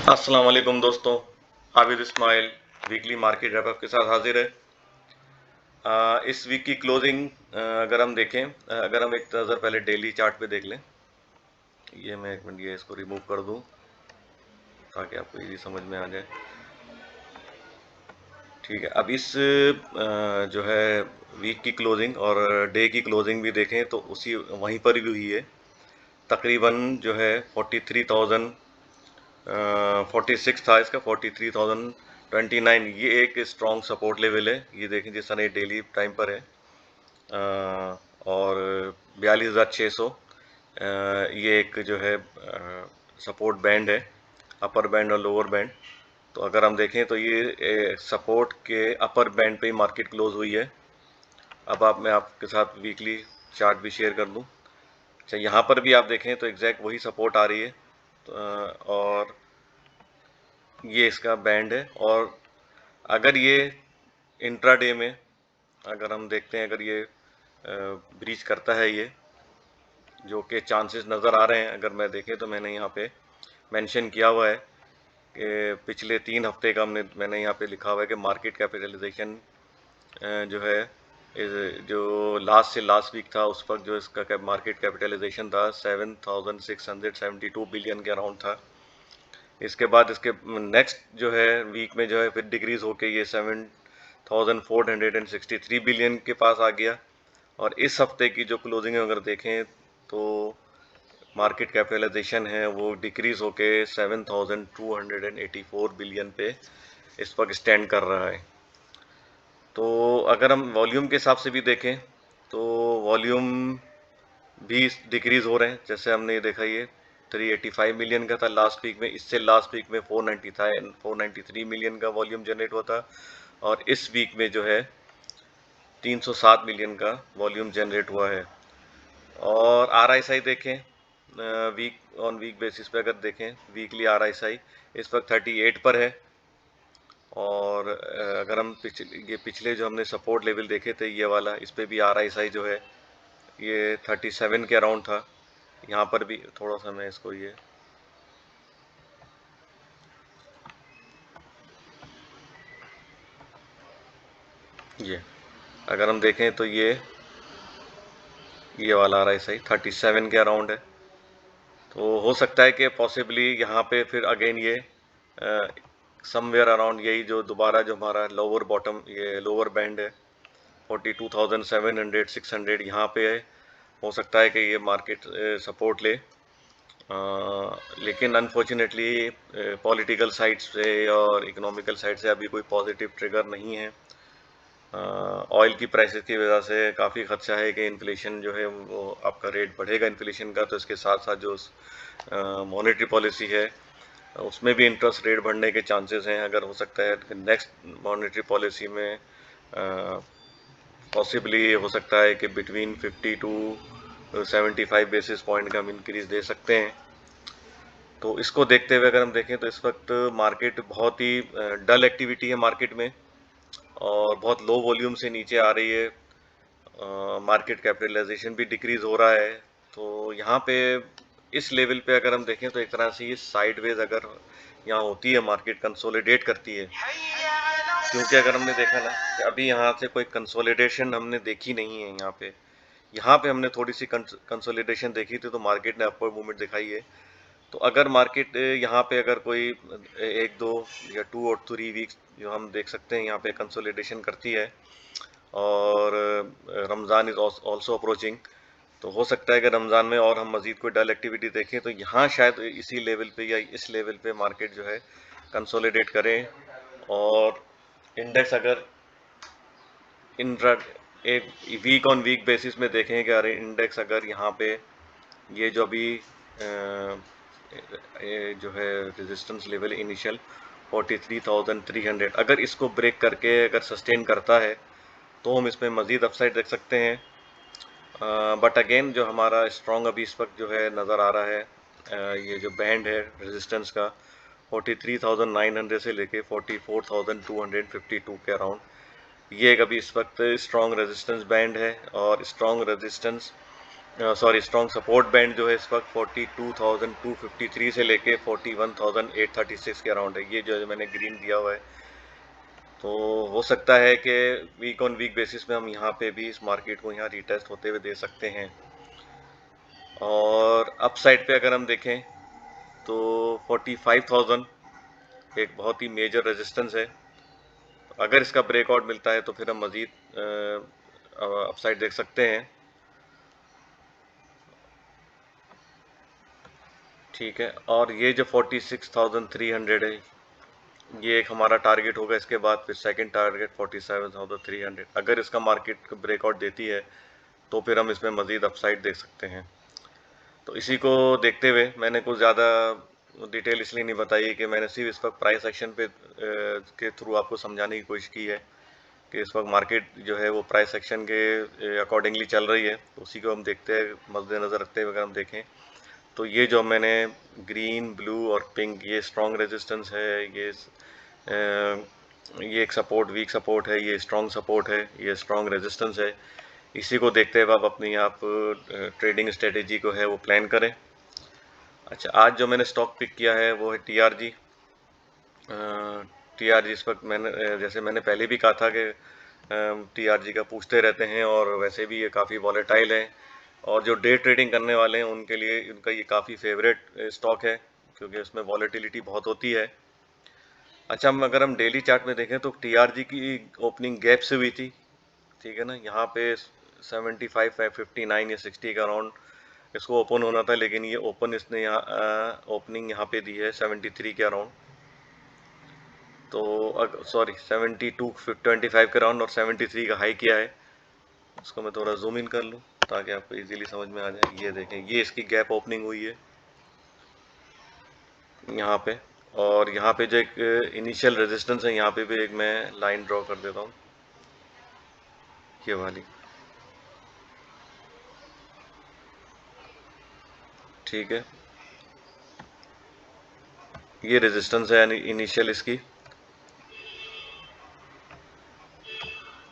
अस्सलाम वालेकुम दोस्तों। Abid Ismail weekly market wrap up के साथ हाजिर है। इस वीक की क्लोजिंग अगर हम देखें, अगर हम एक नज़र पहले डेली चार्ट पे देख लें। ये मैं एक मिनट ये इसको रिमूव कर दूं ताकि आपको इजी समझ में आ जाए। ठीक है, अब इस जो है वीक की क्लोजिंग और डे की क्लोजिंग भी देखें तो उसी वहीं पर भी हुई है। तकरीबन जो है 43,000 46 था इसका, 43,029। ये एक स्ट्रॉन्ग सपोर्ट लेवल है। ये देखें जिस तरह डेली टाइम पर है। और 42,600 ये एक जो है सपोर्ट बैंड है, अपर बैंड और लोअर बैंड। तो अगर हम देखें तो ये सपोर्ट के अपर बैंड पे ही मार्केट क्लोज हुई है। अब मैं आपके साथ वीकली चार्ट भी शेयर कर दूं। अच्छा, यहाँ पर भी आप देखें तो एग्जैक्ट वही सपोर्ट आ रही है। तो, और ये इसका बैंड है। और अगर ये इंट्राडे में अगर हम देखते हैं, अगर ये ब्रीच करता है, ये जो कि चांसेस नज़र आ रहे हैं। अगर मैं देखें तो मैंने यहाँ पे मेंशन किया हुआ है कि पिछले 3 हफ्ते का मैंने यहाँ पे लिखा हुआ है कि मार्केट कैपिटलाइजेशन जो है जो लास्ट से लास्ट वीक था उस वक्त जो इसका मार्केट कैपिटलाइजेशन था 7,672 बिलियन के अराउंड था। इसके बाद इसके नेक्स्ट जो है वीक में जो है फिर डिक्रीज होके ये 7,463 बिलियन के पास आ गया। और इस हफ्ते की जो क्लोजिंग अगर देखें तो मार्केट कैपिटलाइजेशन है वो डिक्रीज होके 7,284 बिलियन पे इस वक्त स्टैंड कर रहा है। तो अगर हम वॉल्यूम के हिसाब से भी देखें तो वॉल्यूम भी डिक्रीज हो रहे हैं। जैसे हमने ये देखा, ये 385 मिलियन का था लास्ट वीक में। इससे लास्ट वीक में 493 मिलियन का वॉल्यूम जनरेट हुआ था। और इस वीक में जो है 307 मिलियन का वॉल्यूम जनरेट हुआ है। और RSI देखें, वीक ऑन वीक बेसिस पे अगर देखें, वीकली RSI इस वक्त 38 पर है। और अगर हम पिछले जो हमने सपोर्ट लेवल देखे थे ये वाला, इस पे भी RSI जो है ये 37 के अराउंड था। यहाँ पर भी थोड़ा सा मैं इसको ये अगर हम देखें तो ये वाला RSI 37 के अराउंड है। तो हो सकता है कि पॉसिबली यहाँ पे फिर अगेन ये समवेयर अराउंड यही जो दोबारा जो हमारा लोअर बॉटम ये लोअर बैंड है 42,700 600 यहाँ पे है। हो सकता है कि ये मार्केट सपोर्ट ले। लेकिन अनफॉर्चुनेटली पॉलिटिकल साइड से और इकोनॉमिकल साइड से अभी कोई पॉजिटिव ट्रिगर नहीं है। ऑयल की प्राइसेस की वजह से काफ़ी खदशा है कि इन्फ्लेशन जो है वो आपका रेट बढ़ेगा इन्फ्लेशन का। तो इसके साथ साथ जो मॉनेटरी पॉलिसी है उसमें भी इंटरेस्ट रेट बढ़ने के चांसेस हैं। अगर हो सकता है कि नेक्स्ट मॉनेटरी पॉलिसी में पॉसिबली हो सकता है कि बिटवीन 50 टू 75 बेसिस पॉइंट का हम इंक्रीज दे सकते हैं। तो इसको देखते हुए अगर हम देखें तो इस वक्त मार्केट बहुत ही डल एक्टिविटी है मार्केट में और बहुत लो वॉल्यूम से नीचे आ रही है। मार्केट कैपिटलाइजेशन भी डिक्रीज हो रहा है। तो यहाँ पे इस लेवल पे अगर हम देखें तो एक तरह से ये साइडवेज अगर यहाँ होती है, मार्केट कंसोलिडेट करती है। क्योंकि अगर हमने देखा ना कि अभी यहाँ से कोई कंसोलिडेशन हमने देखी नहीं है। यहाँ पे हमने थोड़ी सी कंसोलिडेशन देखी थी तो मार्केट ने अपवर्ड मूवमेंट दिखाई है। तो अगर मार्केट यहाँ पे अगर कोई 1 2 या 2 और 3 वीक्स जो हम देख सकते हैं यहाँ पे कंसोलिडेशन करती है। और रमज़ान इज़ ऑल्सो अप्रोचिंग। तो हो सकता है कि रमज़ान में और हम मज़ीद कोई डल एक्टिविटी देखें तो यहाँ शायद इसी लेवल पे या इस लेवल पे मार्केट जो है कंसोलिडेट करें। और इंडेक्स अगर इंट्रा एक वीक ऑन वीक बेसिस में देखें कि अरे इंडेक्स अगर यहाँ पे ये जो अभी ये जो है रेजिस्टेंस लेवल इनिशियल 43,300 अगर इसको ब्रेक करके अगर सस्टेन करता है तो हम इसमें मज़ीद अपसाइड देख सकते हैं। बट अगेन जो हमारा स्ट्रॉन्ग अभी इस वक्त जो है नज़र आ रहा है, ये जो बैंड है रेजिस्टेंस का 43,900 से लेके 44,252 के अराउंड, ये एक अभी इस वक्त स्ट्रॉन्ग रेजिस्टेंस बैंड है। और strong resistance sorry, strong support band जो है इस वक्त 42,253 से लेके 41,836 के अराउंड है। ये जो है मैंने ग्रीन दिया हुआ है। तो हो सकता है कि वीक ऑन वीक बेसिस में हम यहाँ पे भी इस मार्केट को यहाँ रीटेस्ट होते हुए दे सकते हैं। और अप साइड पे अगर हम देखें तो 45,000 एक बहुत ही मेजर रेजिस्टेंस है। अगर इसका ब्रेकआउट मिलता है तो फिर हम मज़ीद अपसाइड देख सकते हैं। ठीक है, और ये जो 46,300 है, ये एक हमारा टारगेट होगा। इसके बाद फिर सेकंड टारगेट 47,300। अगर इसका मार्केट ब्रेकआउट देती है तो फिर हम इसमें मज़ीद अपसाइड देख सकते हैं। तो इसी को देखते हुए मैंने कुछ ज़्यादा डिटेल इसलिए नहीं बताई कि मैंने सिर्फ इस वक्त प्राइस एक्शन पे के थ्रू आपको समझाने की कोशिश की है कि इस वक्त मार्केट जो है वो प्राइस एक्शन के अकॉर्डिंगली चल रही है। तो उसी को हम देखते हैं, मद्देनज़र रखते हुए अगर हम देखें तो ये जो मैंने ग्रीन, ब्लू और पिंक, ये स्ट्रॉन्ग रेजिस्टेंस है, ये एक सपोर्ट, वीक सपोर्ट है, ये स्ट्रॉन्ग सपोर्ट है, ये स्ट्रॉन्ग रेजिस्टेंस है। इसी को देखते हुए आप अपनी ट्रेडिंग स्ट्रेटेजी को है वो प्लान करें। अच्छा, आज जो मैंने स्टॉक पिक किया है वो है टीआरजी। टीआरजी इस वक्त मैंने जैसे मैंने पहले भी कहा था कि टीआरजी का पूछते रहते हैं, और वैसे भी ये काफ़ी वॉलेटाइल है, और जो डे ट्रेडिंग करने वाले हैं उनके लिए उनका ये काफ़ी फेवरेट स्टॉक है, क्योंकि उसमें वॉलेटिलिटी बहुत होती है। अच्छा, हम अगर हम डेली चार्ट में देखें तो टीआरजी की ओपनिंग गैप से हुई थी। ठीक है ना, यहाँ पे 75, 59 या 60 का अराउंड इसको ओपन होना था, लेकिन ये ओपन इसने यहाँ ओपनिंग यहाँ पे दी है 73 के अराउंड। तो सॉरी, 72, 25 के अराउंड, और 73 का हाई किया है। उसको मैं थोड़ा जूम इन कर लूँ ताकि आपको इजीली समझ में आ जाए। ये देखें, ये इसकी गैप ओपनिंग हुई है यहाँ पे, और यहाँ पे जो एक इनिशियल रेजिस्टेंस है यहाँ पे भी एक मैं लाइन ड्रॉ कर देता हूँ, ये वाली। ठीक है, ये रेजिस्टेंस है इनिशियल इसकी,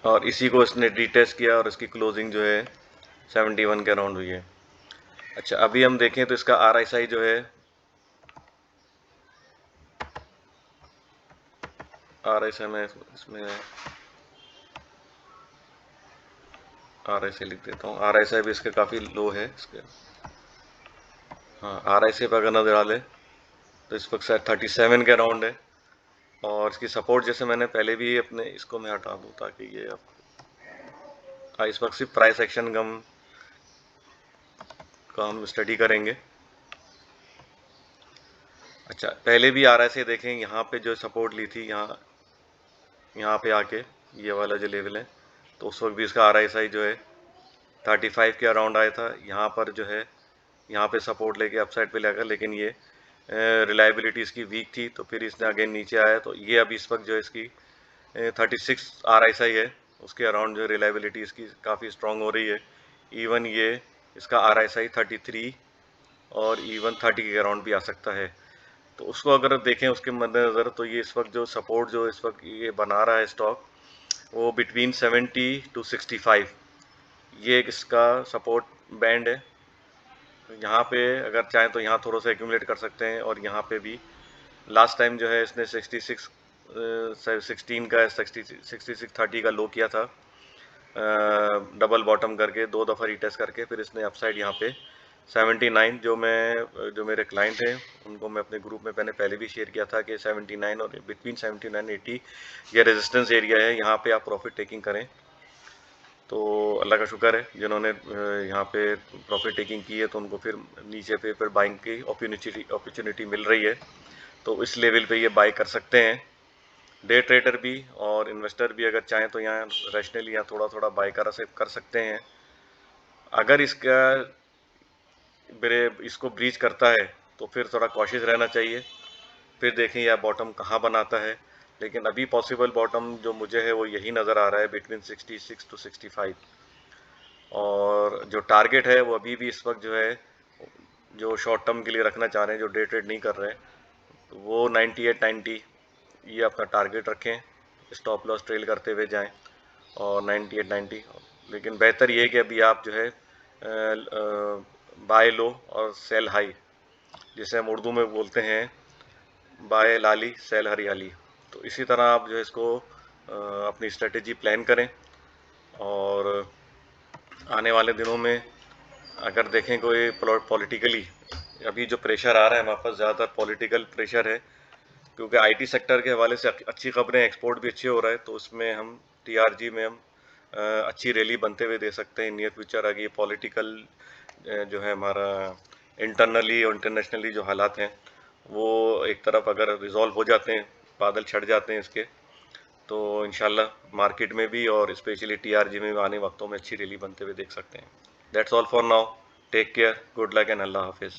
और इसी को इसने रीटेस्ट किया और इसकी क्लोजिंग जो है 71 के अराउंड हुई है। अच्छा, अभी हम देखें तो इसका RSI जो है, RSI में इसमें RSI लिख देता हूँ। RSI भी इसके काफ़ी लो है इसके। हाँ, RSI पर अगर नजर डालें तो इस वक्त शायद 37 के अराउंड है, और इसकी सपोर्ट जैसे मैंने पहले भी अपने इसको मैं हटा दूँ ताकि ये आप, हाँ, इस वक्त सिर्फ प्राइस एक्शन का हम स्टडी करेंगे। अच्छा, पहले भी RSI देखें, यहाँ पे जो सपोर्ट ली थी, यहाँ यहाँ पे आके ये वाला जो लेवल है, तो उस वक्त भी इसका RSI जो है 35 के अराउंड आया था। यहाँ पर जो है, यहाँ पे सपोर्ट लेके अपसाइड पे लगा, लेकिन ये रिलायबिलिटी इसकी वीक थी, तो फिर इसने अगेन नीचे आया। तो ये अभी इस वक्त जो है इसकी 36 RSI है, उसके अराउंड जो रिलायबिलिटी इसकी काफ़ी स्ट्रॉन्ग हो रही है। इवन ये इसका RSI 33 और इवन 30 के अराउंड भी आ सकता है। तो उसको अगर देखें उसके मद्देनज़र, तो ये इस वक्त जो सपोर्ट जो इस वक्त ये बना रहा है स्टॉक, वो बिटवीन 70 टू 65, ये एक इसका सपोर्ट बैंड है। यहाँ पे अगर चाहें तो यहाँ थोड़ा सा एक्यूमुलेट कर सकते हैं, और यहाँ पे भी लास्ट टाइम जो है इसने 66 16 का 6630 का लो किया था, डबल बॉटम करके 2 दफ़ा रीटेस्ट करके, फिर इसने अपसाइड यहाँ पे 79, जो मेरे क्लाइंट हैं उनको मैं अपने ग्रुप में मैंने पहले भी शेयर किया था कि 79 और बिटवीन 79-80 ये रेजिस्टेंस एरिया है, यहाँ पे आप प्रॉफिट टेकिंग करें। तो अल्लाह का शुक्र है, जिन्होंने यहाँ पे प्रॉफिट टेकिंग की है तो उनको फिर नीचे पे फिर बाइंग की अपॉर्चुनिटी मिल रही है। तो इस लेवल पे ये बाई कर सकते हैं। डे ट्रेडर भी और इन्वेस्टर भी अगर चाहें तो यहाँ रैशनली यहाँ थोड़ा थोड़ा बाई कर सकते हैं। अगर इसको ब्रीच करता है तो फिर थोड़ा कॉशियस रहना चाहिए, फिर देखें यह बॉटम कहाँ बनाता है। लेकिन अभी पॉसिबल बॉटम जो मुझे है वो यही नज़र आ रहा है, बिटवीन 66 टू 65, और जो टारगेट है वो अभी भी इस वक्त जो है, जो शॉर्ट टर्म के लिए रखना चाह रहे हैं, जो डे ट्रेड नहीं कर रहे हैं, तो वो 98-90 ये अपना टारगेट रखें, स्टॉप लॉस ट्रेल करते हुए जाएं, और 98-90। लेकिन बेहतर ये है कि अभी आप जो है बाय लो और सेल हाई, जिसे हम उर्दू में बोलते हैं बाय लाली सेल हरियाली। तो इसी तरह आप जो है इसको अपनी स्ट्रेटेजी प्लान करें, और आने वाले दिनों में अगर देखें कोई पॉलिटिकली अभी जो प्रेशर आ रहा है हमारे पास, ज़्यादातर पॉलिटिकल प्रेशर है, क्योंकि आईटी सेक्टर के हवाले से अच्छी खबरें, एक्सपोर्ट भी अच्छे हो रहा है, तो उसमें हम टीआरजी में हम अच्छी रैली बनते हुए दे सकते हैं नियर फ्यूचर। आगे पॉलिटिकल जो है हमारा इंटरनली और इंटरनेशनली जो हालात हैं वो एक तरफ अगर रिजॉल्व हो जाते हैं, बादल छट जाते हैं इसके, तो इंशाल्लाह मार्केट में भी और स्पेशली टीआरजी में भी आने वक्तों में अच्छी रैली बनते हुए देख सकते हैं। That's all for now. Take care, good luck and अल्लाह हाफिज़।